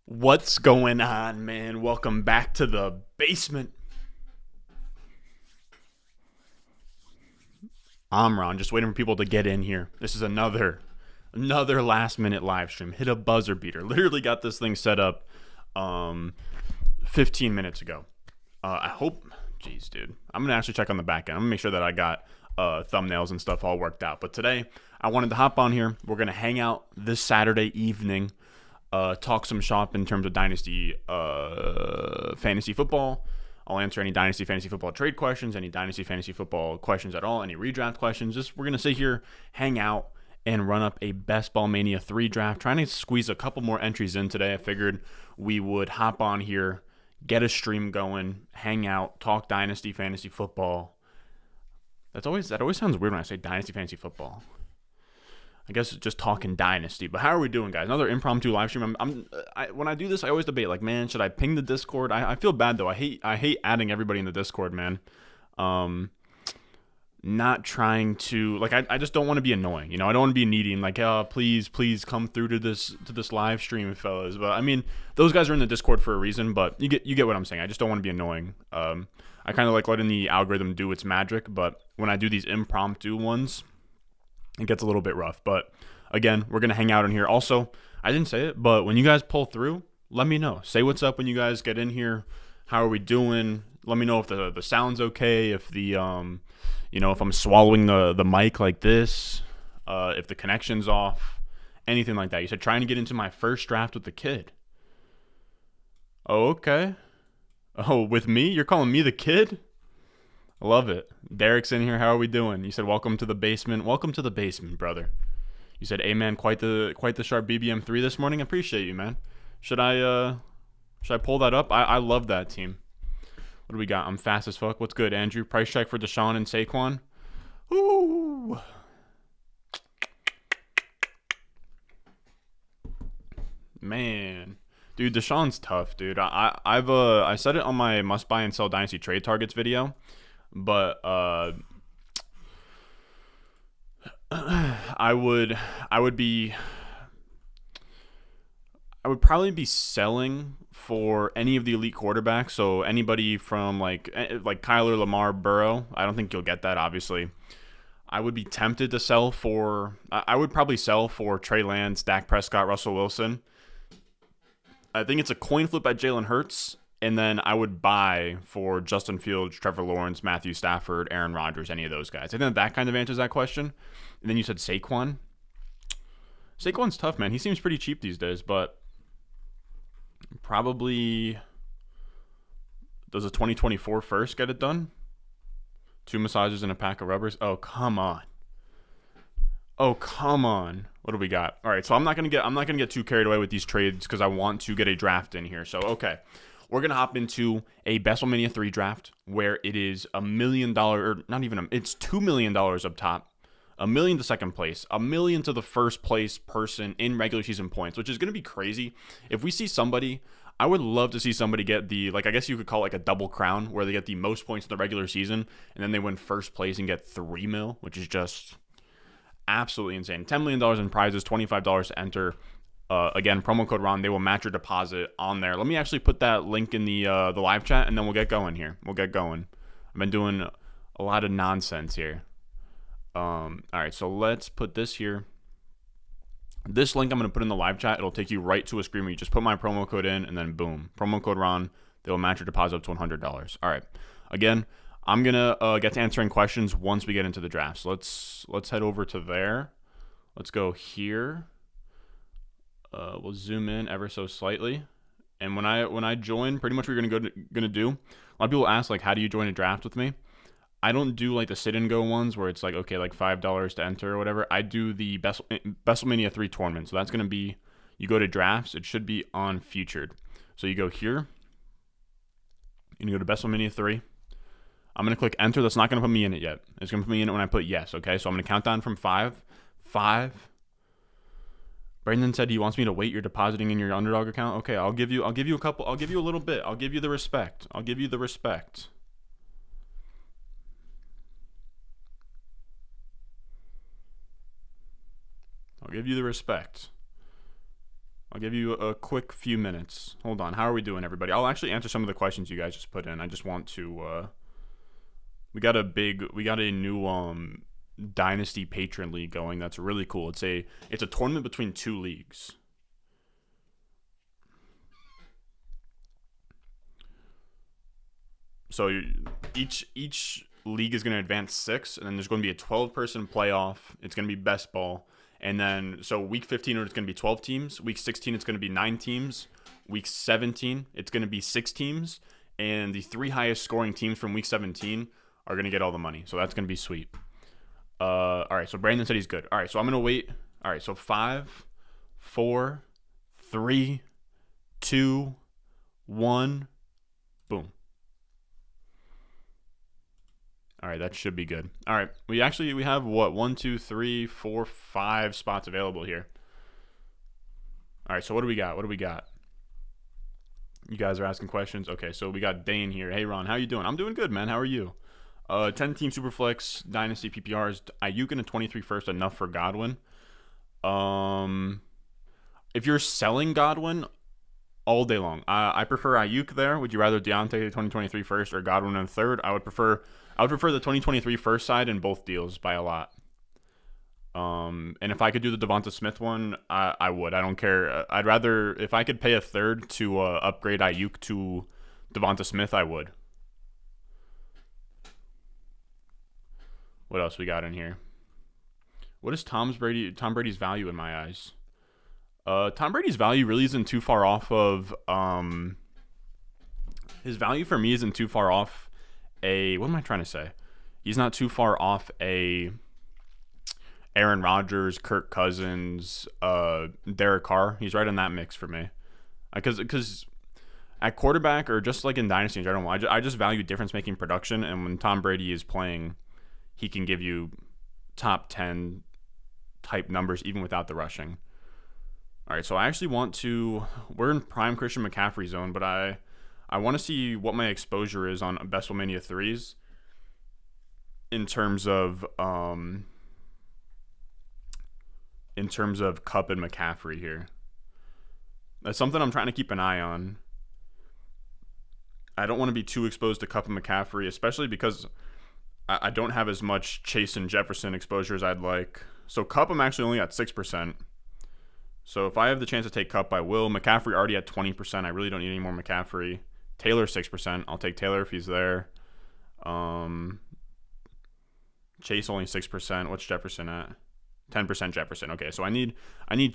What's going on, man? Welcome back to the basement. I'm Ron, just waiting for people to get in here. This is another last minute live stream. Hit a buzzer beater. Literally got this thing set up 15 minutes ago. I hope, jeez, dude. I'm gonna actually check on the back end. I'm gonna make sure that I got thumbnails and stuff all worked out. But today, I wanted to hop on here. We're gonna hang out this Saturday evening. Talk some shop in terms of Dynasty fantasy football. I'll answer any Dynasty fantasy football trade questions, any Dynasty fantasy football questions at all, any redraft questions. We're going to sit here, hang out, and run up a Best Ball Mania 3 draft. Trying to squeeze a couple more entries in today. I figured we would hop on here, get a stream going, hang out, talk Dynasty fantasy football. That always sounds weird when I say Dynasty fantasy football. I guess just talking Dynasty. But how are we doing, guys? Another impromptu live stream. When I do this, I always debate, like, man, should I ping the Discord? I feel bad, though. I hate adding everybody in the Discord, man. Not trying to, like, I just don't want to be annoying. I don't want to be needy and like, please come through to this live stream, fellas. But I mean, those guys are in the Discord for a reason. But you get what I'm saying. I just don't want to be annoying. I kind of like letting the algorithm do its magic. But when I do these impromptu ones, it gets a little bit rough. But again, we're going to hang out in here. Also, I didn't say it, but when you guys pull through, let me know. Say what's up when you guys get in here. How are we doing? Let me know if the sound's okay, if the if I'm swallowing the mic like this, if the connection's off, anything like that. You said trying to get into my first draft with the kid. Oh, okay. Oh, with me? You're calling me the kid? I love it. Derek's in here. How are we doing? You said welcome to the basement. Welcome to the basement, brother. You said, "Amen." Quite the sharp BBM 3 this morning. I appreciate you, man. Should I pull that up? I love that team. What do we got? I'm fast as fuck. What's good, Andrew? Price check for Deshaun and Saquon. Ooh. Man. Dude, Deshaun's tough, dude. I said it on my must buy and sell Dynasty trade targets video. But I would probably be selling for any of the elite quarterbacks. So anybody from like Kyler, Lamar, Burrow. I don't think you'll get that, obviously. I would be tempted to sell for. I would probably sell for Trey Lance, Dak Prescott, Russell Wilson. I think it's a coin flip at Jalen Hurts. And then I would buy for Justin Fields, Trevor Lawrence, Matthew Stafford, Aaron Rodgers, any of those guys. I think that kind of answers that question. And then you said Saquon. Saquon's tough, man. He seems pretty cheap these days, but probably does a 2024 first get it done? 2 massages and a pack of rubbers. Oh, come on. What do we got? All right, so I'm not gonna get too carried away with these trades because I want to get a draft in here. So okay. We're going to hop into a Best Ball Mania 3 draft where it is $1 million, or not even, it's $2 million up top, $1 million to second place, $1 million to the first place person in regular season points, which is going to be crazy. If we see somebody, I would love to see somebody get the, like, I guess you could call it like a double crown where they get the most points in the regular season and then they win first place and get $3 million, which is just absolutely insane. $10 million in prizes, $25 to enter. Again, promo code Ron. They will match your deposit on there. Let me actually put that link in the live chat, and then we'll get going here. I've been doing a lot of nonsense here. All right, so let's put this here. This link I'm going to put in the live chat. It'll take you right to a screen where you just put my promo code in, and then boom, promo code Ron. They will match your deposit up to $100. All right. Again, I'm gonna get to answering questions once we get into the draft. So let's head over to there. Let's go here. We'll zoom in ever so slightly, and when I join, pretty much what you're gonna do. A lot of people ask, like, how do you join a draft with me? I don't do like the sit and go ones where it's like, okay, like $5 to enter or whatever. I do the Best Mania 3 tournament. So that's gonna be, you go to drafts. It should be on featured. So you go here. You go to Best Mania 3. I'm gonna click enter. That's not gonna put me in it yet. It's gonna put me in it when I put yes. Okay, so I'm gonna count down from 5. 5. Brandon said he wants me to wait. You're depositing in your underdog account. Okay, I'll give you a couple. I'll give you a little bit. I'll give you the respect. I'll give you the respect. I'll give you a quick few minutes. Hold on. How are we doing, everybody? I'll actually answer some of the questions you guys just put in. I just want to. We got a new Dynasty patron league going. That's really cool. It's a tournament between 2 leagues. So each league is going to advance 6, and then there's going to be a 12-person playoff. It's going to be best ball. And then, so week 15, it's going to be 12 teams. Week 16, it's going to be 9 teams. Week 17, it's going to be 6 teams. And the 3 highest scoring teams from week 17 are going to get all the money. So that's going to be sweet. All right, so Brandon said he's good. All right, so I'm going to wait. All right, so 5, 4, 3, 2, 1, boom. All right, that should be good. All right, we have what, 1, 2, 3, 4, 5 spots available here. All right, so what do we got? You guys are asking questions. Okay, so we got Dane here. Hey Ron, how you doing? I'm doing good, man. How are you? 10-team Superflex Dynasty PPRs. Ayuk in a 23 first enough for Godwin. If you're selling Godwin, all day long. I prefer Ayuk there. Would you rather Deontay the 2023 first or Godwin in third? I would prefer the 2023 first side in both deals by a lot. And if I could do the Devonta Smith one, I would. I don't care. I'd rather, if I could pay a third to upgrade Ayuk to Devonta Smith, I would. What else we got in here? What is Tom Brady's value in my eyes? Tom Brady's value really isn't too far off of his value for me isn't too far off what am I trying to say? He's not too far off a Aaron Rodgers, Kirk Cousins, Derek Carr. He's right in that mix for me. Because at quarterback, or just like in Dynasty in general, I just value difference-making production, and when Tom Brady is playing, he can give you top 10 type numbers even without the rushing. All right, so I actually we're in prime Christian McCaffrey zone, but I want to see what my exposure is on Best Ball Mania 3s in terms of Kupp and McCaffrey here. That's something I'm trying to keep an eye on. I don't want to be too exposed to Kupp and McCaffrey, especially because I don't have as much Chase and Jefferson exposure as I'd like. So Kupp, I'm actually only at 6%. So if I have the chance to take Kupp, I will. McCaffrey already at 20%. I really don't need any more McCaffrey. Taylor 6%. I'll take Taylor if he's there. Chase only 6%. What's Jefferson at? 10% Jefferson. Okay, so I need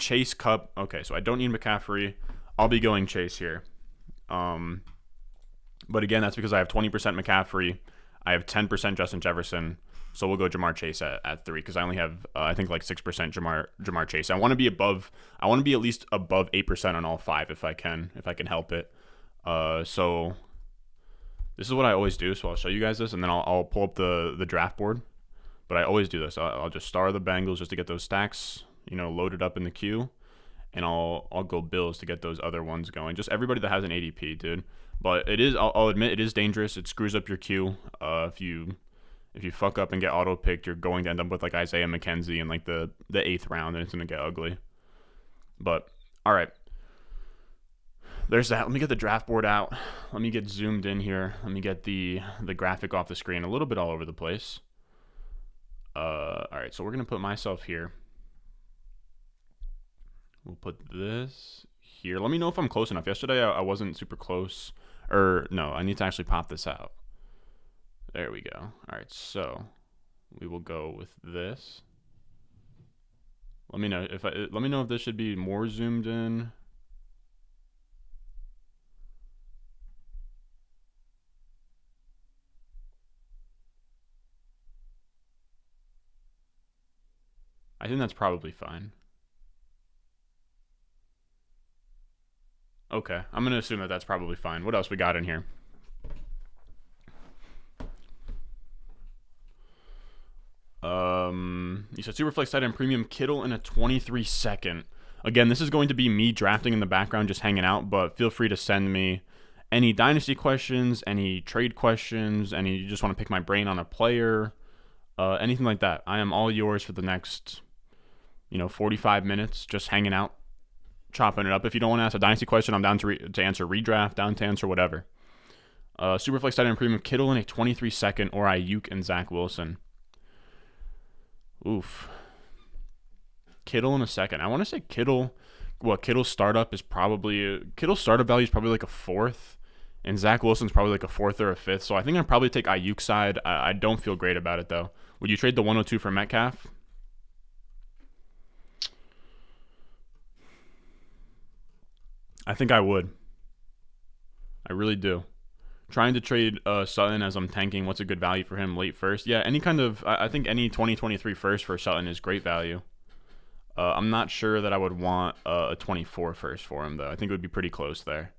Chase, Kupp. Okay, so I don't need McCaffrey. I'll be going Chase here. But again, that's because I have 20% McCaffrey. I have 10% Justin Jefferson. So we'll go Jamar Chase at 3 because I only have I think like 6% Jamar Chase. I want to be at least above 8% on all 5 if I can help it. So this is what I always do. So I'll show you guys this, and then I'll pull up the draft board. But I always do this. I'll just star the Bengals just to get those stacks, loaded up in the queue, and I'll go Bills to get those other ones going. Just everybody that has an ADP, dude. But I'll admit it is dangerous. It screws up your queue. If you fuck up and get auto picked, you're going to end up with like Isaiah McKenzie in like the 8th round, and it's gonna get ugly. But all right, there's that. Let me get the draft board out. Let me get zoomed in here. Let me get the graphic off the screen. A little bit all over the place. All right, so we're gonna put myself here. We'll put this here. Let me know if I'm close enough. Yesterday I wasn't super close. Or no, I need to actually pop this out. There we go. All right, so we will go with this. Let me know if this should be more zoomed in. I think that's probably fine. Okay, I'm going to assume that that's probably fine. What else we got in here? You said Superflex tight end premium Kittle in a 23 second. Again, this is going to be me drafting in the background, just hanging out, but feel free to send me any dynasty questions, any trade questions, any you just want to pick my brain on a player, anything like that. I am all yours for the next, 45 minutes, just hanging out, chopping it up. If you don't want to ask a Dynasty question, I'm down to answer redraft, down to answer whatever. Superflex tight end premium, Kittle in a 23-second or Ayuk and Zach Wilson. Oof. Kittle in a second. I want to say Kittle. Kittle's startup value is probably like a 4th, and Zach Wilson's probably like a 4th or a 5th. So I think I'd probably take Ayuk's side. I don't feel great about it though. Would you trade the 102 for Metcalf? I think I would. I really do. Trying to trade Sutton as I'm tanking. What's a good value for him? Late first? Yeah, any kind of. I think any 2023 first for Sutton is great value. I'm not sure that I would want a 24 first for him though. I think it would be pretty close there.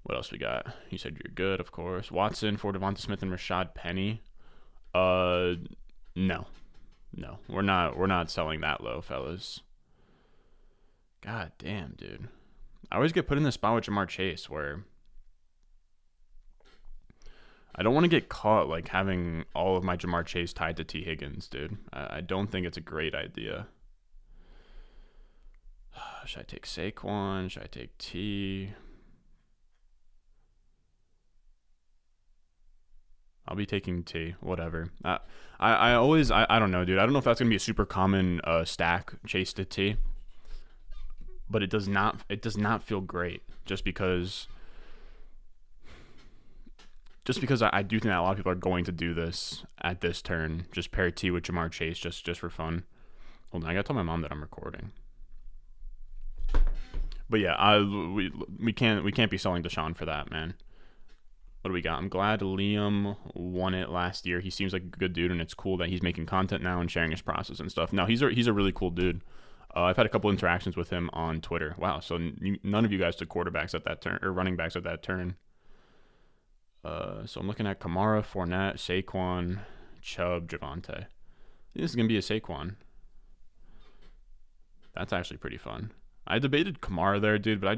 What else we got? You said you're good, of course. Watson for Devonta Smith and Rashad Penny. No. We're not selling that low, fellas. God damn, dude. I always get put in this spot with Jamar Chase where I don't want to get caught like having all of my Jamar Chase tied to T. Higgins, dude. I don't think it's a great idea. Should I take Saquon? Should I take T? I'll be taking T. Whatever. I don't know, dude. I don't know if that's gonna be a super common stack, Chase to T. But it does not feel great just because I do think that a lot of people are going to do this at this turn. Just pair T with Jamar Chase just for fun. Hold on, I gotta tell my mom that I'm recording. But yeah, we can't be selling Deshaun for that, man. What do we got? I'm glad Liam won it last year. He seems like a good dude, and it's cool that he's making content now and sharing his process and stuff. No, he's a really cool dude. I've had a couple interactions with him on Twitter. Wow, so none of you guys took quarterbacks at that turn or running backs at that turn. So I'm looking at Kamara, Fournette, Saquon, Chubb, Javonte. This is gonna be a Saquon. That's actually pretty fun. I debated Kamara there, dude, but I'm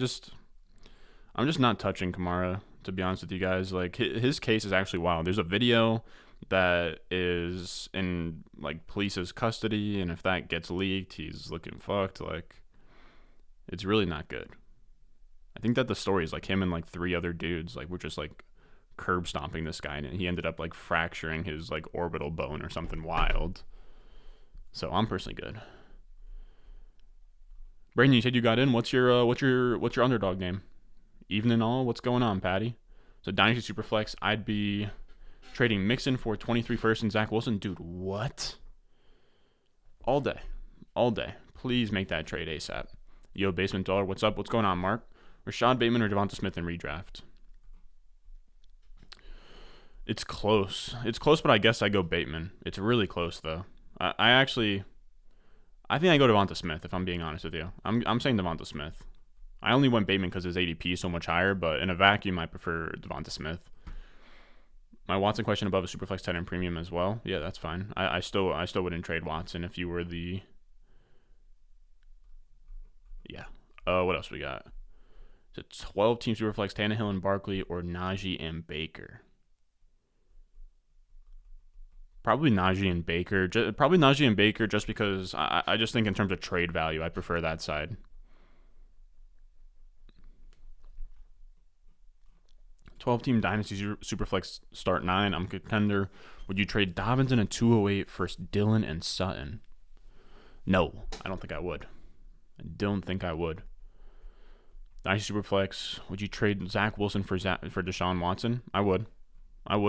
just not touching Kamara, to be honest with you guys. Like his case is actually wild. There's a video that is in like police's custody, and if that gets leaked, he's looking fucked. Like, it's really not good. I think that the story is like him and like 3 other dudes like were just like curb stomping this guy, and he ended up like fracturing his like orbital bone or something wild. So I'm personally good. Brandon, you said you got in. What's your underdog name? Even and all, what's going on, Patty? So Dynasty Superflex, I'd be trading Mixon for 23 first and Zach Wilson. Dude, what? All day. Please make that trade ASAP. Yo, Basement Dollar, what's up? What's going on, Mark? Rashad Bateman or Devonta Smith in redraft? It's close. But I guess I go Bateman. It's really close, though. I think I go Devonta Smith, if I'm being honest with you. I'm saying Devonta Smith. I only went Bateman because his ADP is so much higher, but in a vacuum, I prefer Devonta Smith. My Watson question above a Superflex tight end premium as well. Yeah, that's fine. I still wouldn't trade Watson if you were the. Yeah. What else we got? Is it 12-team Superflex, Tannehill and Barkley, or Najee and Baker? Probably Najee and Baker. Just because I just think in terms of trade value, I prefer that side. 12-team Dynasty Superflex start 9. I'm contender. Would you trade Dobbins in a 208 for Dillon and Sutton? No, I don't think I would. Dynasty Superflex. Would you trade Zach Wilson for Deshaun Watson? I would.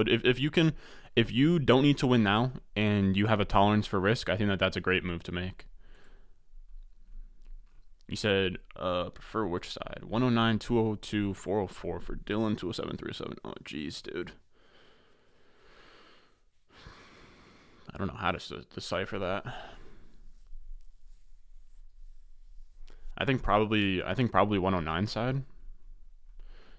If you don't need to win now and you have a tolerance for risk, I think that's a great move to make. You said prefer which side? 109, 202, 404 for Dillon, 207, 307. Oh, geez, dude. I don't know how to decipher that. I think probably 109 side.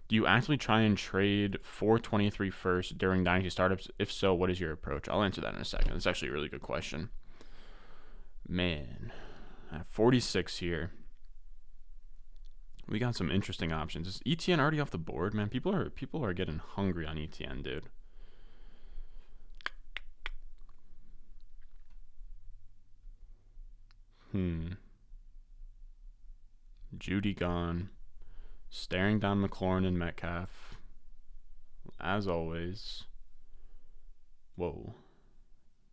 Do you actually try and trade 423 first during Dynasty startups? If so, what is your approach? I'll answer that in a second. It's actually a really good question. Man, I have 46 here. We got some interesting options. Is ETN already off the board, man? People are getting hungry on ETN, dude. Judy gone. Staring down McLaurin and Metcalf. As always. Whoa.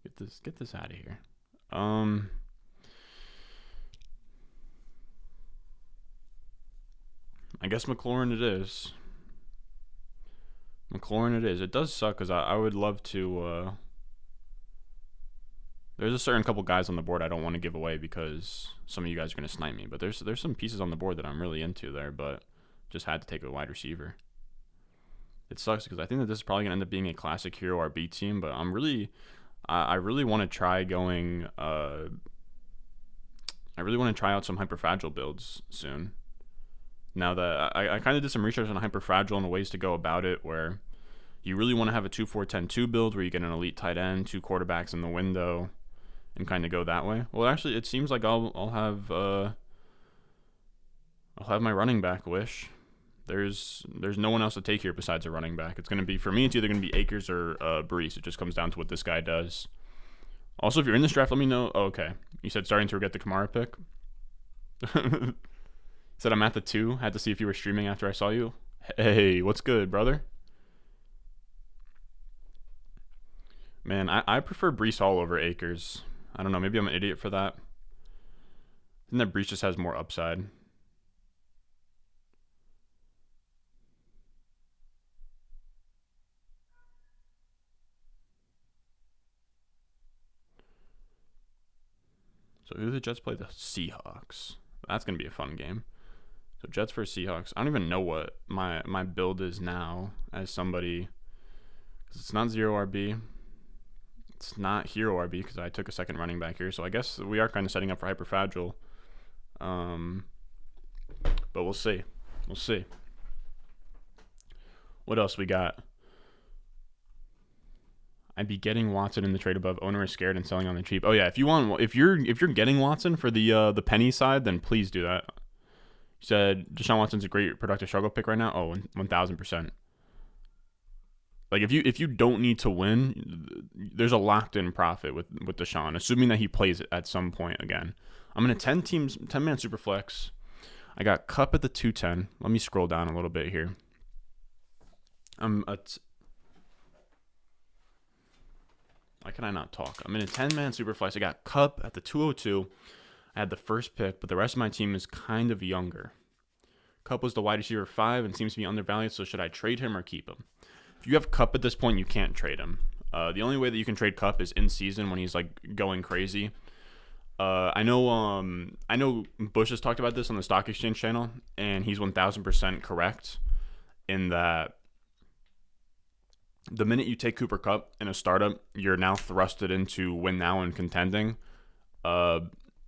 Get this out of here. I guess McLaurin it is. McLaurin it is. It does suck because I would love to. There's a certain couple guys on the board I don't want to give away because some of you guys are going to snipe me. But there's some pieces on the board that I'm really into there, but just had to take a wide receiver. It sucks because I think that this is probably going to end up being a classic hero RB team, but I really want to try going. I really want to try out some hyperfragile builds soon. Now that I kind of did some research on hyperfragile and ways to go about it, where you really want to have a 2-4-10-2 build where you get an elite tight end, 2 quarterbacks in the window, and kind of go that way. Well, actually, it seems like I'll have my running back wish. There's no one else to take here besides a running back. It's gonna be, for me, it's either gonna be Akers or Brees. It just comes down to what this guy does. Also, if you're in this draft, let me know. Oh, okay, you said starting to regret the Kamara pick. Said I'm at the 2. Had to see if you were streaming after I saw you. Hey, what's good, brother? Man, I prefer Brees Hall over Akers. I don't know. Maybe I'm an idiot for that. I think that Brees just has more upside. So who do the Jets play? The Seahawks. That's going to be a fun game. So Jets versus Seahawks. I don't even know what my build is now as somebody. Because it's not 0 RB. It's not hero RB because I took a second running back here. So I guess we are kind of setting up for hyperfragile. But we'll see. We'll see. What else we got? I'd be getting Watson in the trade above. Owner is scared and selling on the cheap. Oh yeah, if you're getting Watson for the penny side, then please do that. You said Deshaun Watson's a great productive struggle pick right now. Oh, 1,000%. Like if you don't need to win, there's a locked in profit with Deshaun, assuming that he plays it at some point again. I'm in a 10-man super flex. I got Kupp at the 210. Let me scroll down a little bit here. Why can I not talk? I'm in a 10-man super flex. I got Kupp at the 202. I had the first pick, but the rest of my team is kind of younger. Kupp was the wide receiver 5 and seems to be undervalued, so should I trade him or keep him? If you have Kupp at this point, you can't trade him. The only way that you can trade Kupp is in season when he's like going crazy. I know Bush has talked about this on the Stock Exchange channel, and he's 1,000% correct in that the minute you take Cooper Kupp in a startup, you're now thrusted into win now and contending.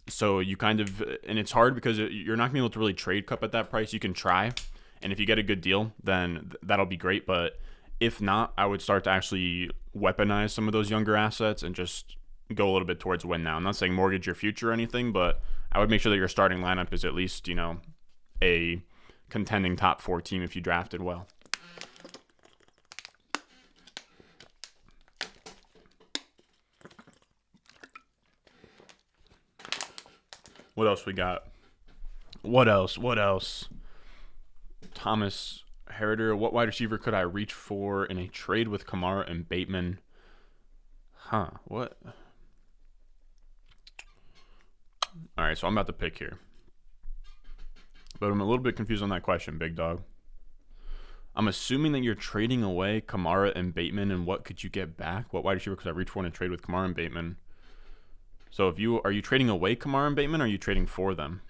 So you kind of, and it's hard because you're not going to be able to really trade Kupp at that price. You can try, and if you get a good deal, then that'll be great. But if not, I would start to actually weaponize some of those younger assets and just go a little bit towards win now. I'm not saying mortgage your future or anything, but I would make sure that your starting lineup is at least, a contending top 4 team if you drafted well. What else we got? What else? Thomas Herder. What wide receiver could I reach for in a trade with Kamara and Bateman? What? All right, so I'm about to pick here. But I'm a little bit confused on that question, big dog. I'm assuming that you're trading away Kamara and Bateman, and what could you get back? What wide receiver could I reach for in a trade with Kamara and Bateman? So are you trading away Kamara and Bateman, or are you trading for them?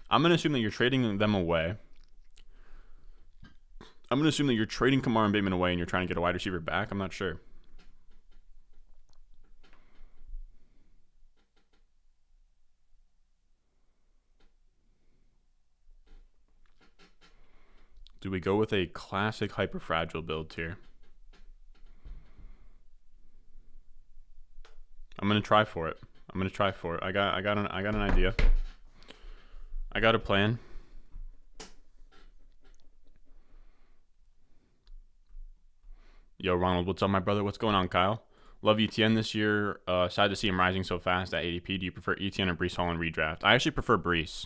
I'm going to assume that you're trading them away. I'm going to assume that you're trading Kamara and Bateman away and you're trying to get a wide receiver back. I'm not sure. Do we go with a classic hyperfragile build here? I'm gonna try for it. I got an idea. I got a plan. Yo, Ronald, what's up, my brother? What's going on, Kyle? Love ETN this year. Sad to see him rising so fast at ADP. Do you prefer ETN or Brees Hall in redraft? I actually prefer Brees.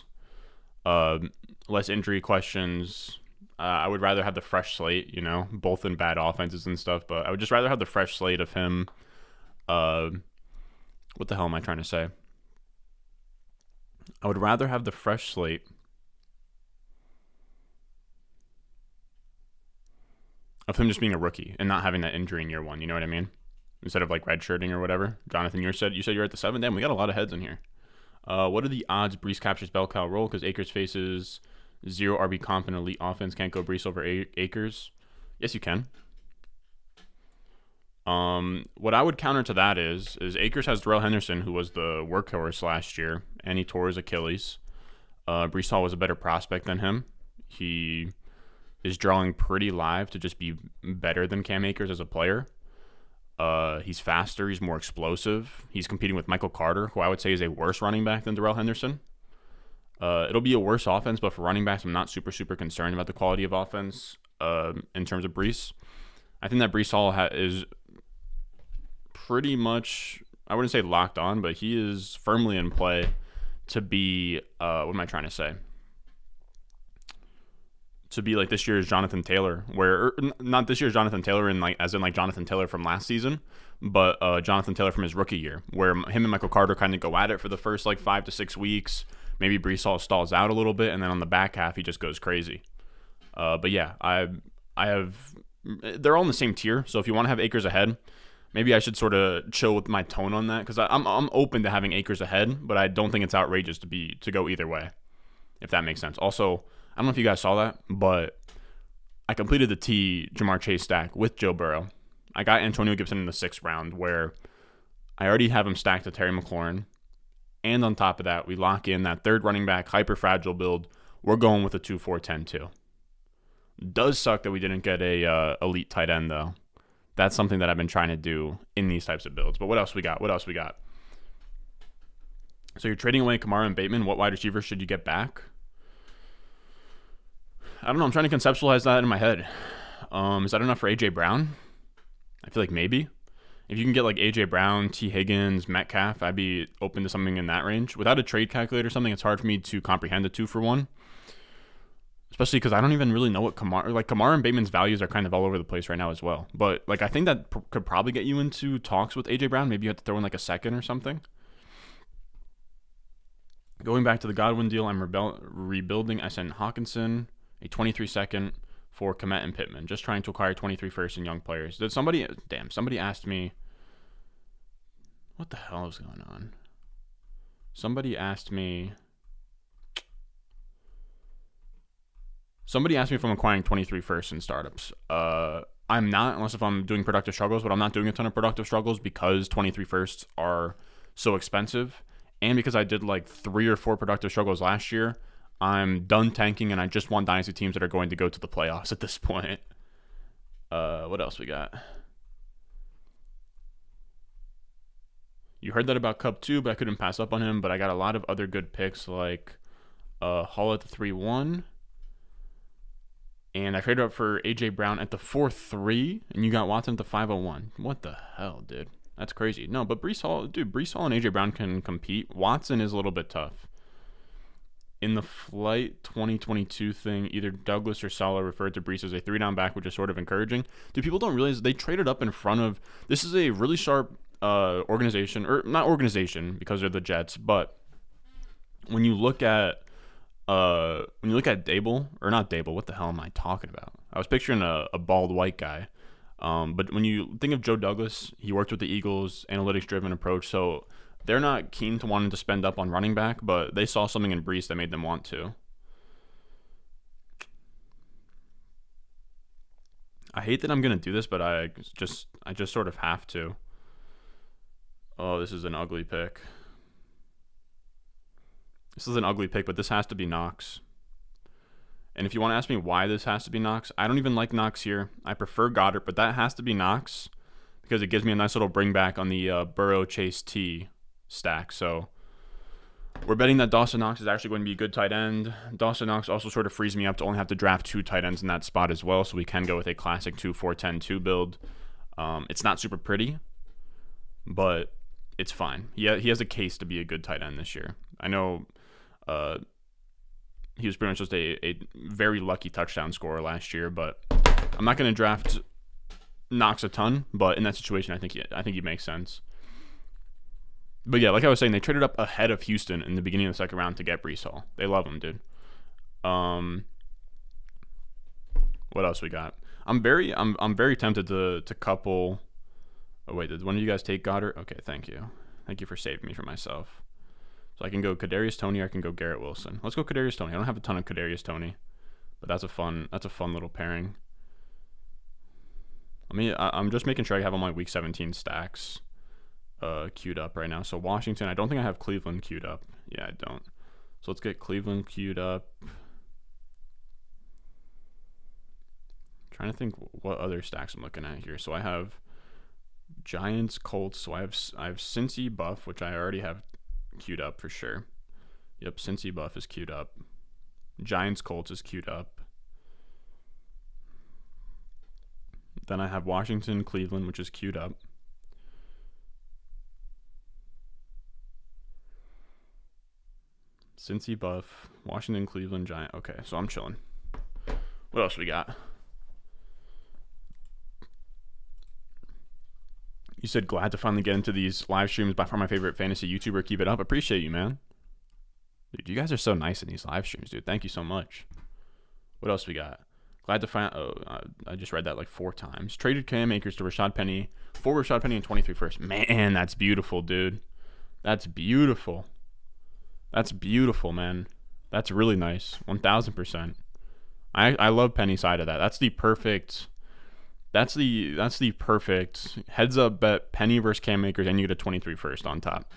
Less injury questions. I would rather have the fresh slate, both in bad offenses and stuff, but I would just rather have the fresh slate of him. What the hell am I trying to say? I would rather have the fresh slate of him just being a rookie and not having that injury in year one. You know what I mean? Instead of like redshirting or whatever. Jonathan, you said you're at the 7. Damn, we got a lot of heads in here. What are the odds Brees captures bell cow role? Because Akers faces 0 RB comp and elite offense. Can't go Brees over Akers. Yes, you can. What I would counter to that is Akers has Darrell Henderson, who was the workhorse last year, and he tore his Achilles. Brees Hall was a better prospect than him. He is drawing pretty live to just be better than Cam Akers as a player. He's faster. He's more explosive. He's competing with Michael Carter, who I would say is a worse running back than Darrell Henderson. It'll be a worse offense, but for running backs, I'm not super concerned about the quality of offense in terms of Brees. I think that Brees Hall is pretty much, I wouldn't say locked on, but he is firmly in play to be, what am I trying to say? To be like this year's Jonathan Taylor, not this year's Jonathan Taylor as in Jonathan Taylor from last season, but Jonathan Taylor from his rookie year, where him and Michael Carter kind of go at it for the first 5 to 6 weeks. Maybe Brees Hall stalls out a little bit, and then on the back half he just goes crazy. But yeah, they're all in the same tier. So if you want to have Akers ahead, maybe I should sort of chill with my tone on that, because I'm open to having Akers ahead, but I don't think it's outrageous to go either way, if that makes sense. Also, I don't know if you guys saw that, but I completed the Jamar Chase stack with Joe Burrow. I got Antonio Gibson in the 6th round, where I already have him stacked to Terry McLaurin. And on top of that, we lock in that 3rd running back, hyper fragile build. We're going with a 2-4-10-2. Does suck that we didn't get a elite tight end, though. That's something that I've been trying to do in these types of builds. But what else we got? So you're trading away Kamara and Bateman. What wide receivers should you get back? I don't know. I'm trying to conceptualize that in my head. Is that enough for A.J. Brown? I feel like maybe. If you can get A.J. Brown, T. Higgins, Metcalf, I'd be open to something in that range. Without a trade calculator or something, it's hard for me to comprehend a 2-for-1. Especially because I don't even really know what Kamara and Bateman's values are kind of all over the place right now as well. But I think that could probably get you into talks with A.J. Brown. Maybe you have to throw in a 2nd or something. Going back to the Godwin deal, I'm rebuilding. I sent Hawkinson a 23-2nd for Kmet and Pittman, just trying to acquire 23 first and young players. Somebody asked me, what the hell is going on? Somebody asked me if I'm acquiring 23 first in startups. I'm not, unless if I'm doing productive struggles, but I'm not doing a ton of productive struggles because 23 firsts are so expensive. And because I did 3 or 4 productive struggles last year, I'm done tanking, and I just want Dynasty teams that are going to go to the playoffs at this point. What else we got? You heard that about Cup 2, but I couldn't pass up on him. But I got a lot of other good picks, like Hall at the 3-1. And I traded up for A.J. Brown at the 4-3, and you got Watson at the 5-01. What the hell, dude? That's crazy. No, but Brees Hall and A.J. Brown can compete. Watson is a little bit tough. In the Flight 2022 thing, either Douglas or Salah referred to Brees as a 3-down back, which is sort of encouraging. Dude, people don't realize they traded up in front of... This is a really sharp organization, or not organization because they're the Jets, but when you look at Dable, or not Dable, what the hell am I talking about? I was picturing a bald white guy. But when you think of Joe Douglas, he worked with the Eagles, analytics-driven approach, so they're not keen to wanting to spend up on running back, but they saw something in Brees that made them want to. I hate that I'm going to do this, but I just sort of have to. Oh, this is an ugly pick. This is an ugly pick, but this has to be Knox. And if you want to ask me why this has to be Knox, I don't even like Knox here. I prefer Goddard, but that has to be Knox because it gives me a nice little bring back on the Burrow Chase T stack. So we're betting that Dawson Knox is actually going to be a good tight end. Dawson Knox also sort of frees me up to only have to draft 2 tight ends in that spot as well, so we can go with a classic 2-4-10-2 build. It's not super pretty, but it's fine. He has a case to be a good tight end this year. I know he was pretty much just a very lucky touchdown scorer last year, but I'm not going to draft Knox a ton, but in that situation, I think he makes sense. But yeah, like I was saying, they traded up ahead of Houston in the beginning of the second round to get Breece Hall. They love him, dude. What else we got? I'm very tempted to couple. Oh wait, did one of you guys take Goddard? Okay, thank you for saving me from myself. So I can go Kadarius Toney, or I can go Garrett Wilson. Let's go Kadarius Toney. I don't have a ton of Kadarius Toney, but that's a fun little pairing. I'm just making sure I have all my Week 17 stacks queued up right now. So Washington, I don't think I have Cleveland queued up. Yeah, I don't. So let's get Cleveland queued up. Trying to think what other stacks I'm looking at here. So I have Giants, Colts. So I have Cincy, Buff, which I already have queued up for sure. Yep, Cincy, Buff is queued up. Giants, Colts is queued up. Then I have Washington, Cleveland, which is queued up. Cincy, Buff, Washington, Cleveland, Giant. Okay, so I'm chilling. What else we got? You said glad to finally get into these live streams. By far my favorite fantasy YouTuber. Keep it up. Appreciate you, man. Dude, you guys are so nice in these live streams, dude. Thank you so much. What else we got? Glad to find. Oh, I just read that like 4 times. Traded Cam Akers to Rashad Penny for Rashad Penny in 23 first. Man, that's beautiful, dude. That's beautiful. That's beautiful, man. That's really nice. 1,000%. I love Penny's side of that. That's the perfect. That's the perfect heads up bet. Penny versus Cam Akers, and you get a 23 first on top.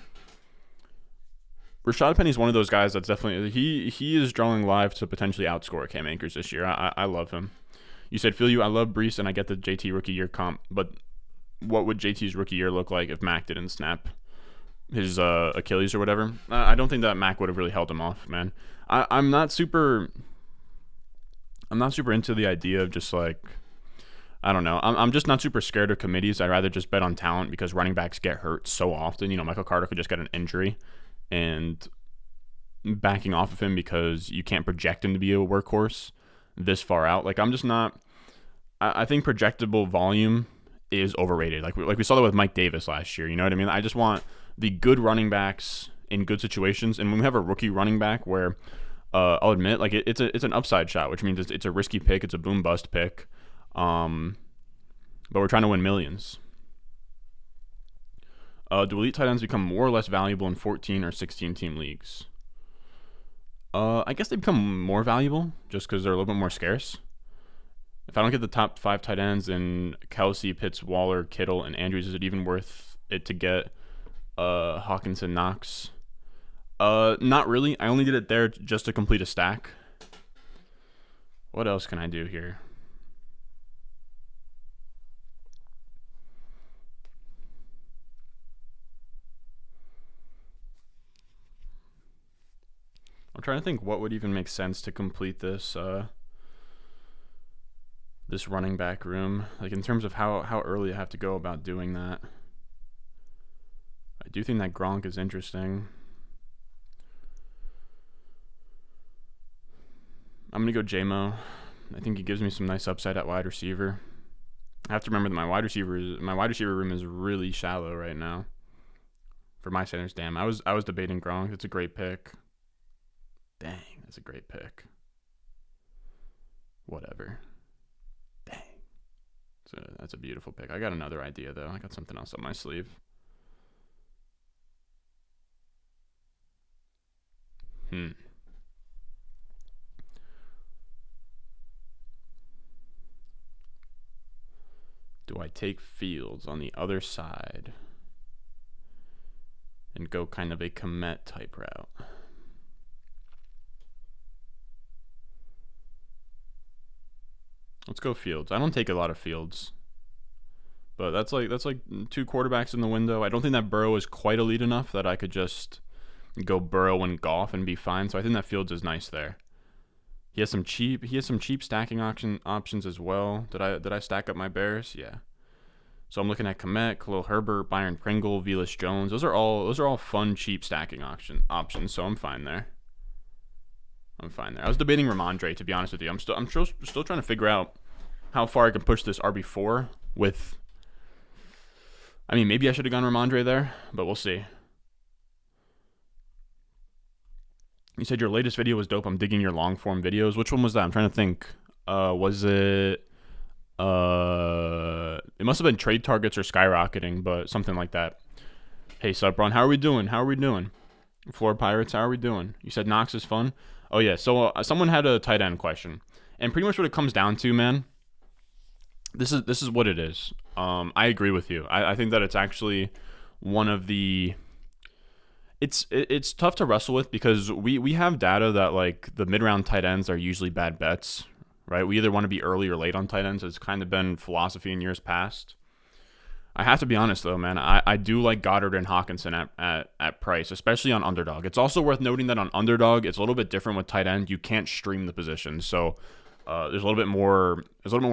Rashad Penny's one of those guys that's definitely he is drawing live to potentially outscore Cam Akers this year. I love him. You said feel you. I love Breece, and I get the JT rookie year comp, but what would JT's rookie year look like if Mac didn't snap his Achilles or whatever? I don't think that Mac would have really held him off, man. I'm not super into the idea of just like, I don't know. I'm just not super scared of committees. I'd rather just bet on talent because running backs get hurt so often. You know, Michael Carter could just get an injury, and backing off of him because you can't project him to be a workhorse this far out. Like, I'm just not. I think projectable volume is overrated. Like we saw that with Mike Davis last year. You know what I mean? I just want the good running backs in good situations. And when we have a rookie running back where I'll admit, like it's an upside shot, which means it's a risky pick. It's a boom bust pick. But we're trying to win millions. Do elite tight ends become more or less valuable in 14 or 16 team leagues? I guess they become more valuable just because they're a little bit more scarce. If I don't get the top 5 tight ends in Kelsey, Pitts, Waller, Kittle, and Andrews, is it even worth it to get Hawkinson, Knox? Not really. I only did it there just to complete a stack. What else can I do here? I'm trying to think what would even make sense to complete this this running back room, like in terms of how early I have to go about doing that. I do think that Gronk is interesting. I'm gonna go JMO. I think he gives me some nice upside at wide receiver. I have to remember that my wide receiver room is really shallow right now. For my standards, damn. I was debating Gronk. It's a great pick. Dang, that's a great pick. Whatever. Dang. That's a beautiful pick. I got another idea, though. I got something else up my sleeve. Do I take Fields on the other side and go kind of a Komet type route? Let's go Fields. I don't take a lot of Fields, but that's like 2 quarterbacks in the window. I don't think that Burrow is quite elite enough that I could just go Burrow and Goff and be fine. So I think that Fields is nice there. He has some cheap stacking options as well. Did I stack up my Bears? Yeah. So I'm looking at Komet, Khalil Herbert, Byron Pringle, Velus Jones. Those are all fun, cheap stacking options. So I'm fine there. I was debating Ramondre, to be honest with you. I'm still trying to figure out how far I can push this RB4 with. I mean, maybe I should have gone Ramondre there, but we'll see. You said your latest video was dope. I'm digging your long form videos. Which one was that? I'm trying to think. Was it? It must have been trade targets or skyrocketing, but something like that. Hey, Subron, how are we doing? Floor Pirates, how are we doing? You said Knox is fun. Oh yeah. So someone had a tight end question, and pretty much what it comes down to, man. This is what it is. I agree with you. I think that it's actually one of the. It's tough to wrestle with because we have data that like the mid-round tight ends are usually bad bets, right? We either want to be early or late on tight ends. It's kind of been philosophy in years past. I have to be honest though, man. I do like Goddard and Hawkinson at price, especially on Underdog. It's also worth noting that on Underdog, it's a little bit different with tight end. You can't stream the position, so there's a little bit more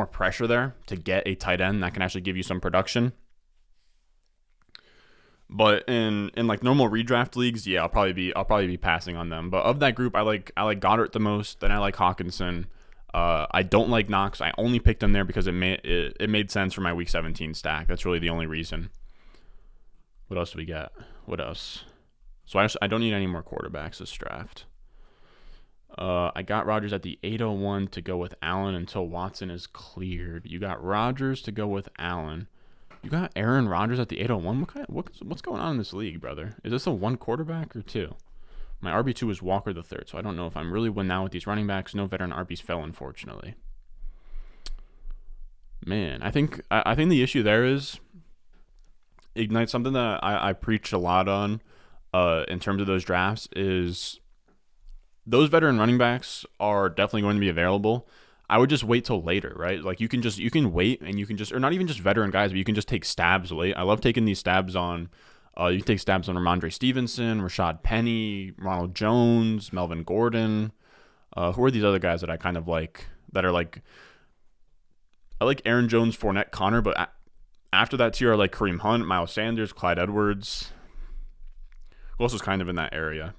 pressure there to get a tight end that can actually give you some production. But in like normal redraft leagues, yeah, I'll probably be passing on them. But of that group, I like Goddard the most. Then I like Hawkinson. I don't like Knox. I only picked him there because it made sense for my week 17 stack. That's really the only reason. What else do we got? What else? So I don't need any more quarterbacks this draft. I got Rodgers at the 801 to go with Allen until Watson is cleared. You got Rodgers to go with Allen. You got Aaron Rodgers at the 801. What's going on in this league, brother? Is this a one quarterback or two? My RB2 is Walker the third, so I don't know if I'm really win now with these running backs. No veteran RBs fell, unfortunately. Man, I think the issue there is Ignite. Something that I preach a lot on in terms of those drafts is those veteran running backs are definitely going to be available. I would just wait till later, right? Like you can wait and you can just, or not even just veteran guys, but you can just take stabs late. I love taking these stabs on. You can take stabs on Ramondre Stevenson, Rashad Penny, Ronald Jones, Melvin Gordon. Who are these other guys that I kind of like? That are like, I like Aaron Jones, Fournette, Connor, but after that tier, I like Kareem Hunt, Miles Sanders, Clyde Edwards. Who else is kind of in that area?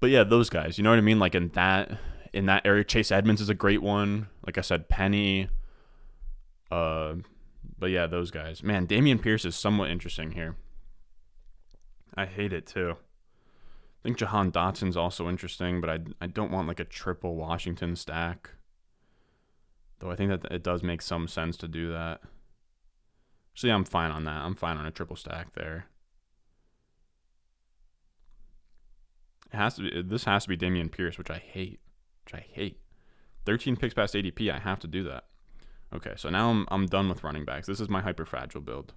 But yeah, those guys, you know what I mean? Like in that area, Chase Edmonds is a great one. Like I said, Penny. But yeah, those guys. Man, Dameon Pierce is somewhat interesting here. I hate it too. I think Jahan Dotson's also interesting, but I don't want like a triple Washington stack. Though I think that it does make some sense to do that. Actually, I'm fine on that. I'm fine on a triple stack there. This has to be Dameon Pierce, which I hate. 13 picks past ADP. I have to do that. Okay, so now I'm done with running backs. This is my hyper fragile build.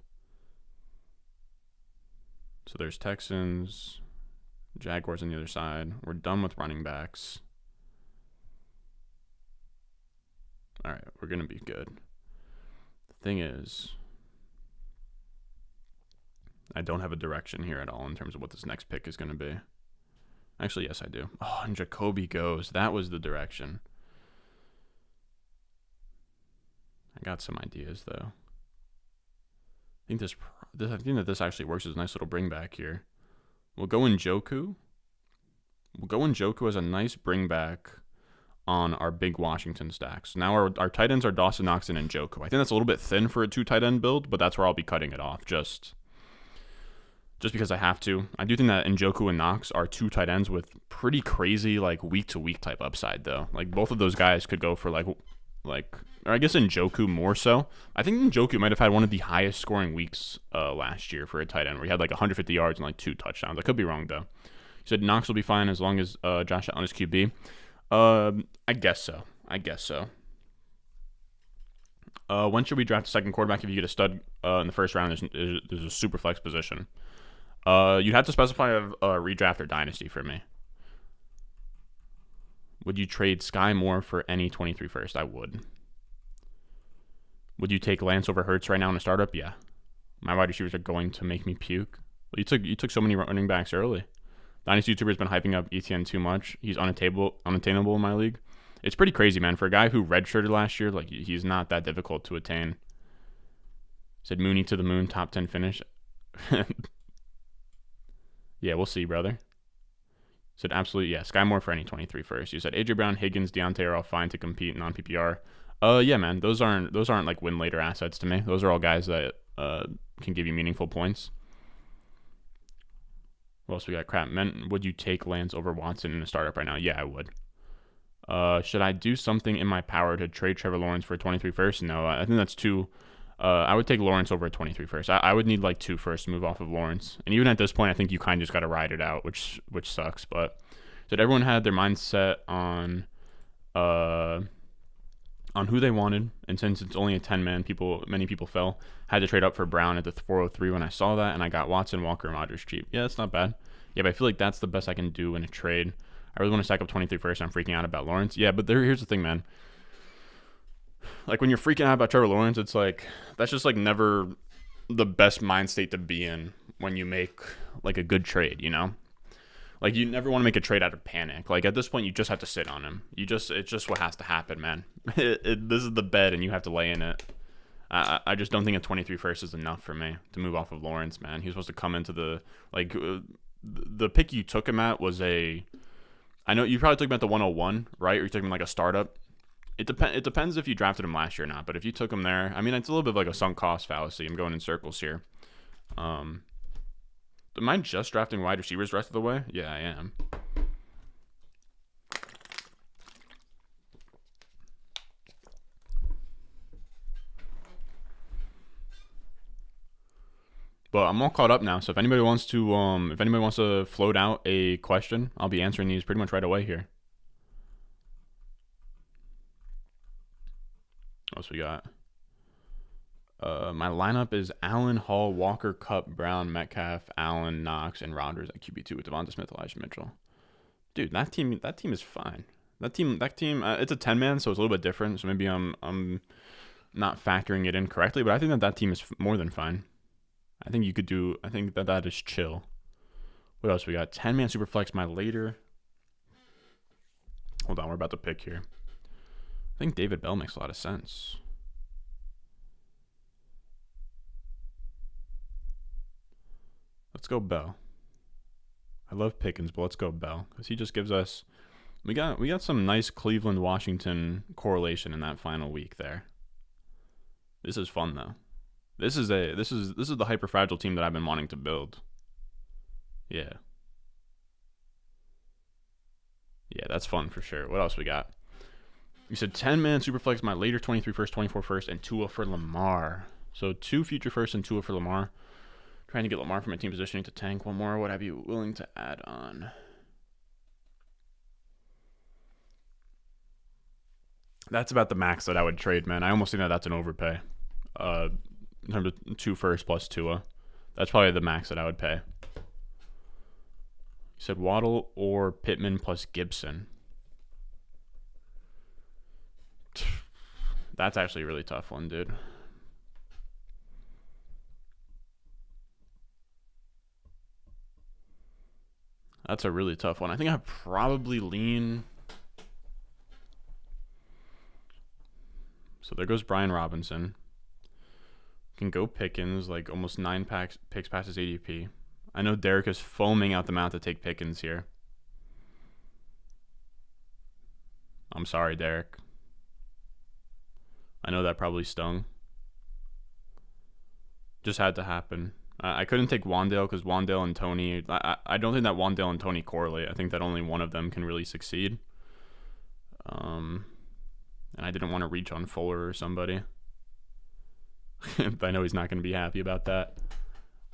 So there's Texans, Jaguars on the other side. We're done with running backs. All right, we're gonna be good. The thing is, I don't have a direction here at all in terms of what this next pick is going to be. Actually, yes, I do. Oh, and Jacoby goes. That was the direction. I got some ideas, though. I think that this actually works as a nice little bring back here. We'll go Njoku. As a nice bring back on our big Washington stacks. Now our tight ends are Dawson Knox and Njoku. I think that's a little bit thin for a 2 tight end build, but that's where I'll be cutting it off. Just because I have to. I do think that Njoku and Knox are 2 tight ends with pretty crazy like week to week type upside though. Like both of those guys could go for like or I guess Njoku more so. I think Njoku might have had one of the highest scoring weeks last year for a tight end where he had like 150 yards and like 2 touchdowns. I could be wrong though. He said Knox will be fine as long as Josh Allen is QB. I guess so. When should we draft a second quarterback if you get a stud in the first round? There's a super flex position. You'd have to specify a redraft or dynasty for me. Would you trade Sky Moore for any 23 first? I would. Would you take Lance over Hurts right now in a startup? Yeah. My wide receivers are going to make me puke. Well, you took so many running backs early. Dynasty YouTuber has been hyping up ETN too much. He's unattainable in my league. It's pretty crazy, man. For a guy who redshirted last year, like he's not that difficult to attain. Said Mooney to the moon, top 10 finish. Yeah, we'll see, brother. Said absolutely, yeah. Sky Moore for any 23 first. You said AJ Brown, Higgins, Deontay are all fine to compete non PPR. Yeah, man. Those aren't like win later assets to me. Those are all guys that can give you meaningful points. What else we got? Crap. Man, would you take Lance over Watson in a startup right now? Yeah, I would. Should I do something in my power to trade Trevor Lawrence for a 23 first? No, I think that's too. I would take Lawrence over a 23 first. I would need like 2 firsts to move off of Lawrence. And even at this point, I think you kind of just got to ride it out, which sucks. But so everyone had their mindset on who they wanted, and since it's only a 10-man, many people fell. Had to trade up for Brown at the 403 when I saw that, and I got Watson, Walker, and Rodgers cheap. Yeah, that's not bad. Yeah, but I feel like that's the best I can do in a trade. I really want to stack up 23 first. I'm freaking out about Lawrence. Yeah, but here's the thing, man. Like when you're freaking out about Trevor Lawrence, it's like that's just like never the best mind state to be in when you make like a good trade, you know? Like you never want to make a trade out of panic. Like at this point, you just have to sit on him. It's just what has to happen, man. This is the bed, and you have to lay in it. I just don't think a 23 first is enough for me to move off of Lawrence, man. He was supposed to come into the pick you took him at was I know you probably took him at the 101, right? Or you took him like a startup. It depends if you drafted him last year or not. But if you took him there, I mean, it's a little bit of like a sunk cost fallacy. I'm going in circles here. Am I just drafting wide receivers the rest of the way? Yeah, I am. But I'm all caught up now. So if anybody wants to float out a question, I'll be answering these pretty much right away here. What else we got? My lineup is Allen, Hall, Walker, Kupp, Brown, Metcalf, Allen, Knox, and Rodgers at QB2 with Devonta Smith, Elijah Mitchell. Dude, that team is fine. That team, it's a 10-man, so it's a little bit different. So maybe I'm not factoring it in correctly, but I think that team is more than fine. I think that is chill. What else we got? 10-man Superflex, my later. Hold on, we're about to pick here. I think David Bell makes a lot of sense. Let's go Bell. I love Pickens, but let's go Bell because he just gives us. We got some nice Cleveland Washington correlation in that final week there. This is fun though. This is the hyper fragile team that I've been wanting to build. Yeah. Yeah, that's fun for sure. What else we got? You said 10-man Superflex, my later 23 first, 24 first, and Tua for Lamar. So 2 future firsts and Tua for Lamar. Trying to get Lamar from my team positioning to tank one more. What have you willing to add on? That's about the max that I would trade, man. I almost think that's an overpay. In terms of 2 first plus Tua. That's probably the max that I would pay. You said Waddle or Pittman plus Gibson. That's actually a really tough one, dude. That's a really tough one. I think I'd probably lean. So there goes Brian Robinson. Can go Pickens, like almost 9 picks past his ADP. I know Derek is foaming out the mouth to take Pickens here. I'm sorry, Derek. I know that probably stung. Just had to happen. I couldn't take Wan'Dale because Wan'Dale and Tony. I don't think that Wan'Dale and Tony correlate. I think that only one of them can really succeed. And I didn't want to reach on Fuller or somebody. But I know he's not going to be happy about that.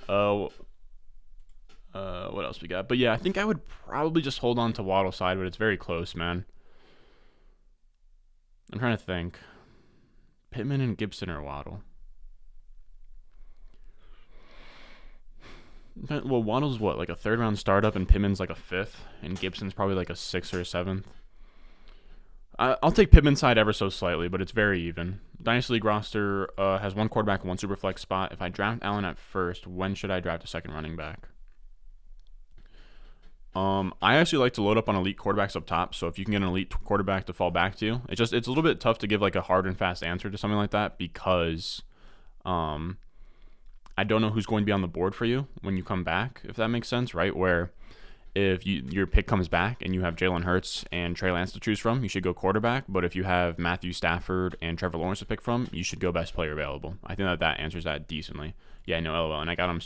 What else we got? But yeah, I think I would probably just hold on to Waddle side, but it's very close, man. I'm trying to think. Pittman and Gibson or Waddle? Well, Waddle's what, like a 3rd round startup, and Pittman's like a 5th, and Gibson's probably like a 6th or a 7th. I'll take Pittman's side ever so slightly, but it's very even. Dynasty League roster has 1 quarterback and 1 super flex spot. If I draft Allen at first, when should I draft a 2nd running back? I actually like to load up on elite quarterbacks up top. So if you can get an elite quarterback to fall back to, it's a little bit tough to give like a hard and fast answer to something like that because, I don't know who's going to be on the board for you when you come back, if that makes sense, right? Where if your pick comes back and you have Jalen Hurts and Trey Lance to choose from, you should go quarterback. But if you have Matthew Stafford and Trevor Lawrence to pick from, you should go best player available. I think that answers that decently. Yeah, no, LOL. And I got him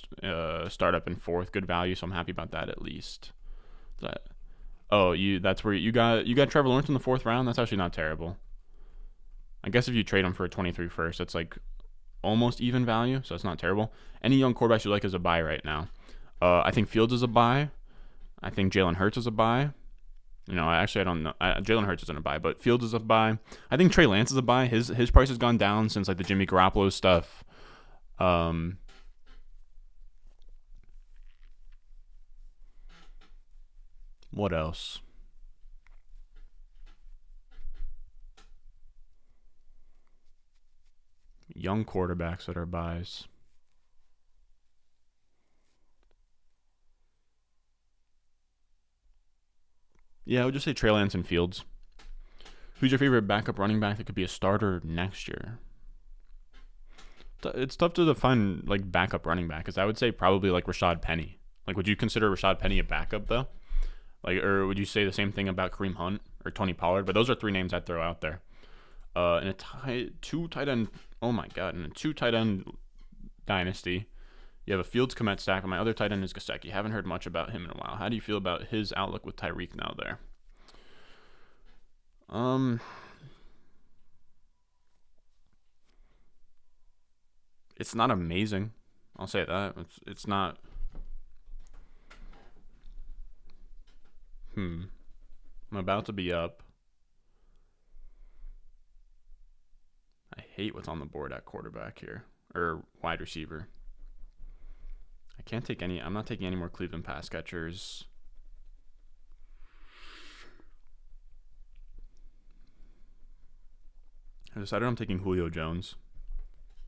start up in 4th, good value, so I'm happy about that at least. That's where you got Trevor Lawrence in the 4th round. That's actually not terrible. I guess if you trade him for a 23 first, that's like almost even value, so it's not terrible. Any young quarterbacks you like is a buy right now. I think Fields is a buy. I think Jalen Hurts is a buy. I don't know. Jalen Hurts isn't a buy, but Fields is a buy. I think Trey Lance is a buy. His price has gone down since like the Jimmy Garoppolo stuff. What else? Young quarterbacks that are buys. Yeah, I would just say Trey Lance and Fields. Who's your favorite backup running back that could be a starter next year? It's tough to define like backup running back because I would say probably like Rashad Penny. Like, would you consider Rashad Penny a backup though? Like, or would you say the same thing about Kareem Hunt or Tony Pollard? But those are 3 names I'd throw out there. In a 2 tight end. Oh my god! In a 2 tight end dynasty, you have a Fields Kmet stack, and my other tight end is Gesicki. Haven't heard much about him in a while. How do you feel about his outlook with Tyreek now there? It's not amazing. I'll say that. It's not. I'm about to be up. I hate what's on the board at quarterback here. Or wide receiver. I can't take any. I'm not taking any more Cleveland pass catchers. I decided I'm taking Julio Jones.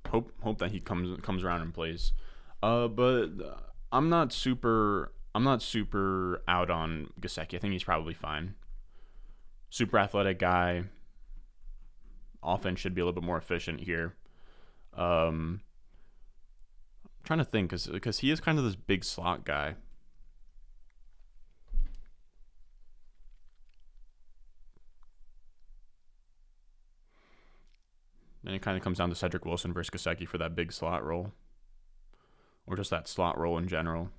Hope that he comes around and plays. But I'm not super out on Gesicki. I think he's probably fine. Super athletic guy. Offense should be a little bit more efficient here. I'm trying to think because he is kind of this big slot guy. Then it kind of comes down to Cedric Wilson versus Gesicki for that big slot role. Or just that slot role in general.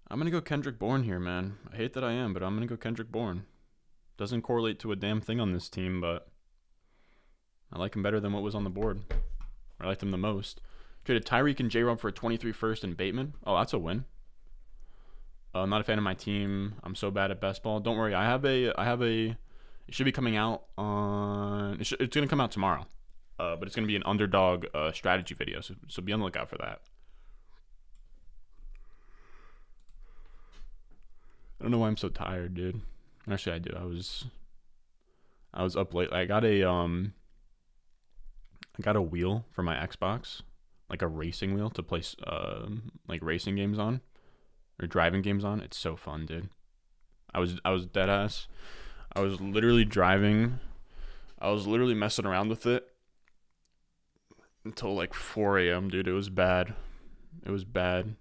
I'm going to go Kendrick Bourne here, man. I hate that I am, but I'm going to go Kendrick Bourne. Doesn't correlate to a damn thing on this team, but I like him better than what was on the board. I liked him the most. Traded Tyreek and J-Rob for a 23 first and Bateman. Oh, that's a win. I'm not a fan of my team. I'm so bad at best ball. Don't worry. I have a. It should be coming out on. It's going to come out tomorrow. But it's going to be an underdog strategy video. So be on the lookout for that. I don't know why I'm so tired, dude. Actually, I do. I was up late. I got a wheel for my Xbox, like a racing wheel to play like racing games on. Or driving games on. It's so fun, dude. I was dead ass. I was literally driving. I was literally messing around with it until like 4 a.m., dude. It was bad. It was bad.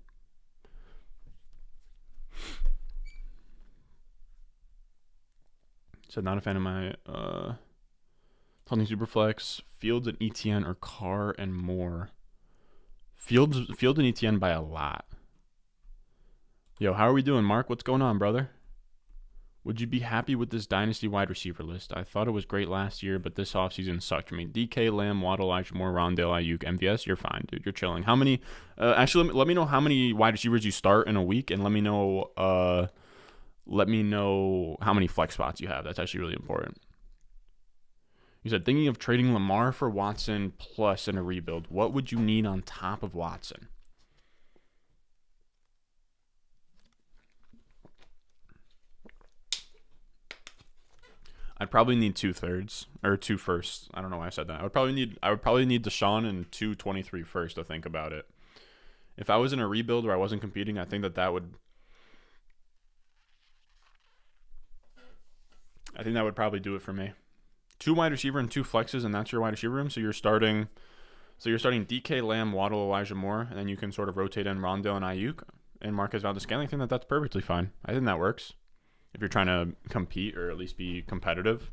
So not a fan of my Tony Superflex, Fields and ETN or Carr and Moore. Fields and ETN by a lot. Yo, how are we doing, Mark? What's going on, brother? Would you be happy with this Dynasty wide receiver list? I thought it was great last year, but this offseason sucked for me. DK, Lamb, Waddle, Elijah Moore, Rondale, Ayuk, MVS. You're fine, dude. You're chilling. How many? Actually, let me know how many wide receivers you start in a week, and let me know how many flex spots you have. That's actually really important. You said thinking of trading Lamar for Watson plus in a rebuild. What would you need on top of Watson? I'd probably need 2/3 or 2 firsts. I don't know why I said that. I would probably need Deshaun and 2 23 first to think about it. If I was in a rebuild where I wasn't competing, I think that would probably do it for me. 2 wide receiver and 2 flexes, and that's your wide receiver room. So you're starting DK, Lamb, Waddle, Elijah Moore, and then you can sort of rotate in Rondale and Ayuk and Marquez Valdez-Scantling. I think that's perfectly fine. I think that works if you're trying to compete or at least be competitive.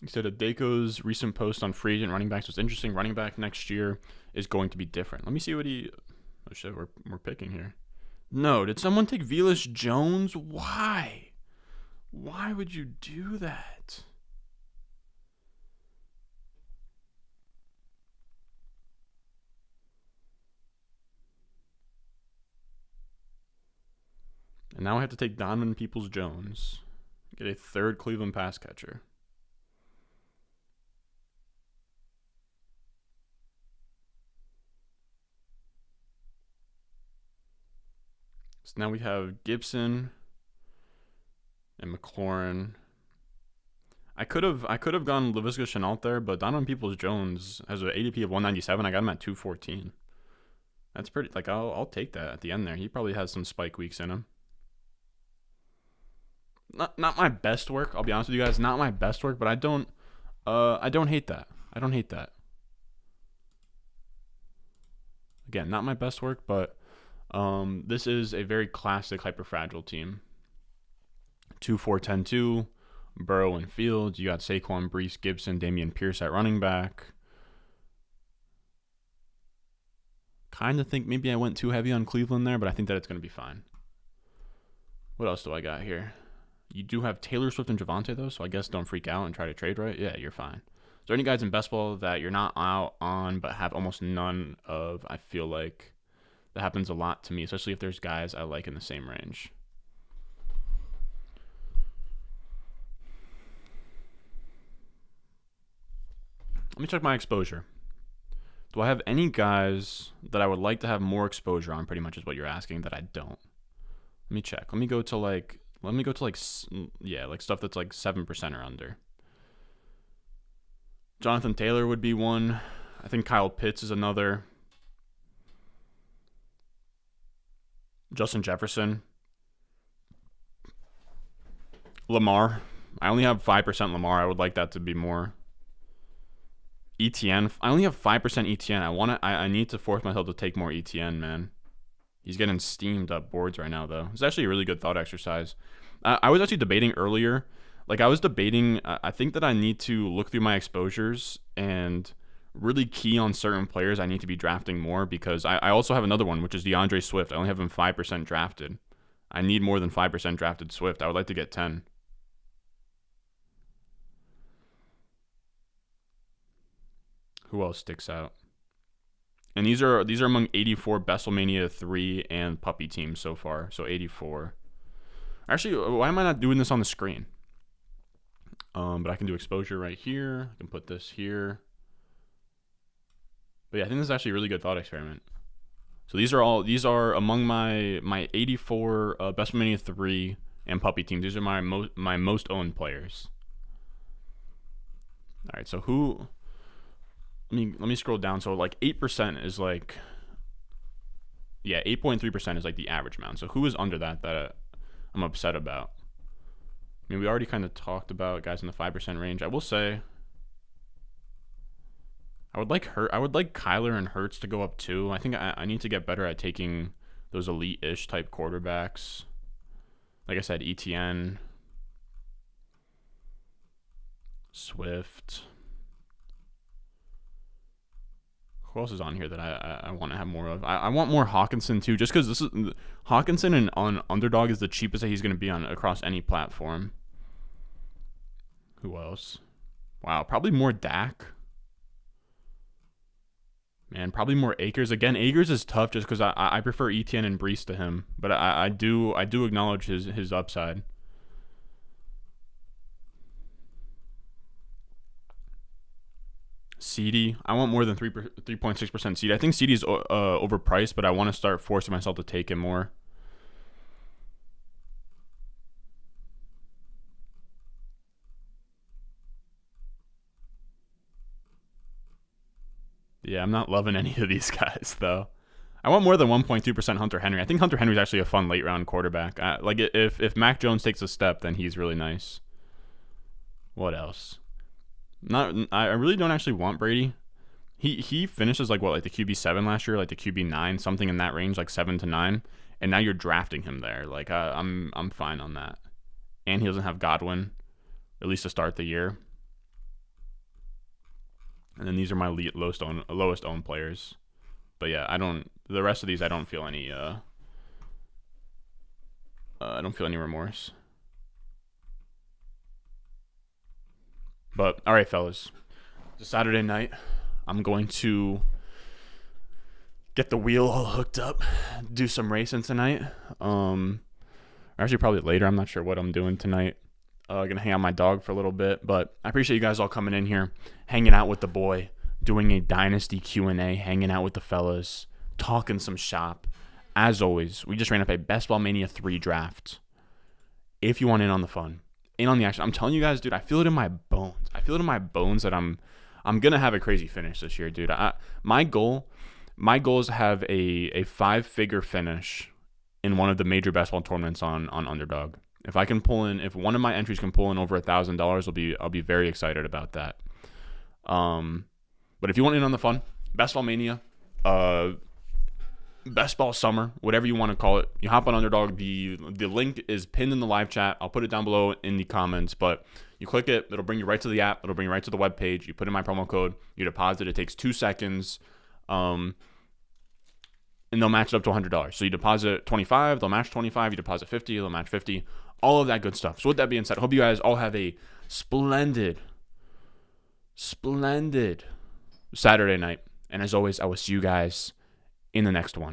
He said Adeko's recent post on free agent running backs was interesting. Running back next year is going to be different. Let me see what he. Oh shit, we're picking here. No, did someone take Velus Jones? Why? Why would you do that? And now I have to take Donovan Peoples-Jones. Get a third Cleveland pass catcher. So now we have Gibson and McLaurin. I could have gone Laviska Shenault there, but Donovan Peoples-Jones has an ADP of 197. I got him at 214. That's pretty. Like I'll take that at the end there. He probably has some spike weeks in him. Not my best work. I'll be honest with you guys. Not my best work, but I don't hate that. I don't hate that. Again, not my best work, but this is a very classic hyperfragile team. 2-4-10-2, Burrow and Fields. You got Saquon, Breece, Gibson, Damian Pierce at running back. Kind of think maybe I went too heavy on Cleveland there, but I think that it's going to be fine. What else do I got here? You do have Taylor Swift and Javonte, though, so I guess don't freak out and try to trade, right? Yeah, you're fine. Is there any guys in best ball that you're not out on but have almost none of? I feel like that happens a lot to me, especially if there's guys I like in the same range. Let me check my exposure. Do I have any guys that I would like to have more exposure on? Pretty much is what you're asking that I don't. Let me check. Let me go to like stuff that's like 7% or under. Jonathan Taylor would be one. I think Kyle Pitts is another. Justin Jefferson. Lamar. I only have 5% Lamar. I would like that to be more. ETN. I only have 5% ETN. I need to force myself to take more ETN, man. He's getting steamed up boards right now, though. It's actually a really good thought exercise. I was actually debating earlier. I think that I need to look through my exposures and really key on certain players I need to be drafting more, because I also have another one, which is DeAndre Swift. I only have him 5% drafted. I need more than 5% drafted Swift. I would like to get 10. Who else sticks out? And these are among 84 Besselmania 3 and Puppy teams so far. So 84. Actually, why am I not doing this on the screen? But I can do exposure right here. I can put this here. But yeah, I think this is actually a really good thought experiment. So these are among my 84 Besselmania 3 and Puppy teams. These are my most owned players. All right, so who? Let me scroll down. So like 8% is like, yeah, 8.3% is like the average amount. So who is under that I'm upset about? I mean, we already kind of talked about guys in the 5% range. I will say, I would like Kyler and Hurts to go up too. I think I need to get better at taking those elite-ish type quarterbacks. Like I said, ETN, Swift. Who else is on here that I want to have more of? I want more Hawkinson too, just because Hawkinson and on Underdog is the cheapest that he's going to be on across any platform. Who else? Wow, probably more Dak. Man, probably more Akers. Again, Akers is tough just because I prefer Etienne and Breece to him, but I do acknowledge his upside. CD. I want more than 3.6% CD. I think CD is overpriced, but I want to start forcing myself to take it more. Yeah, I'm not loving any of these guys though. I want more than 1.2% Hunter Henry. I think Hunter Henry is actually a fun late round quarterback. Like if Mac Jones takes a step, then he's really nice. What else? Not I really don't actually want Brady. He finishes like what, like the QB7 last year, like the QB9, something in that range, like 7 to 9, and now you're drafting him there. Like I'm fine on that. And he doesn't have Godwin, at least to start the year. And then these are my lowest owned players. But yeah, I don't. The rest of these, I don't feel any. I don't feel any remorse. But all right, fellas, it's a Saturday night. I'm going to get the wheel all hooked up, do some racing tonight. Actually, probably later. I'm not sure what I'm doing tonight. Gonna hang out with my dog for a little bit, but I appreciate you guys all coming in here, hanging out with the boy, doing a Dynasty Q&A, hanging out with the fellas, talking some shop. As always, we just ran up a Best Ball Mania 3 draft. If you want in on the fun, in on the action, I'm telling you guys, dude, I feel it in my bones. I feel it in my bones that I'm gonna have a crazy finish this year, dude. My goal is to have a 5-figure finish in one of the major best ball tournaments on Underdog. If I can pull in, if one of my entries can pull in over $1,000, I'll be very excited about that. But if you want in on the fun, Best Ball Mania, Best Ball Summer, whatever you want to call it, you hop on Underdog. The link is pinned in the live chat. I'll put it down below in the comments, but you click it, it'll bring you right to the app. It'll bring you right to the web page. You put in my promo code, you deposit. It takes 2 seconds. And they'll match it up to $100. So you deposit 25, they'll match 25. You deposit 50, they'll match 50. All of that good stuff. So with that being said, I hope you guys all have a splendid Saturday night. And as always, I will see you guys in the next one.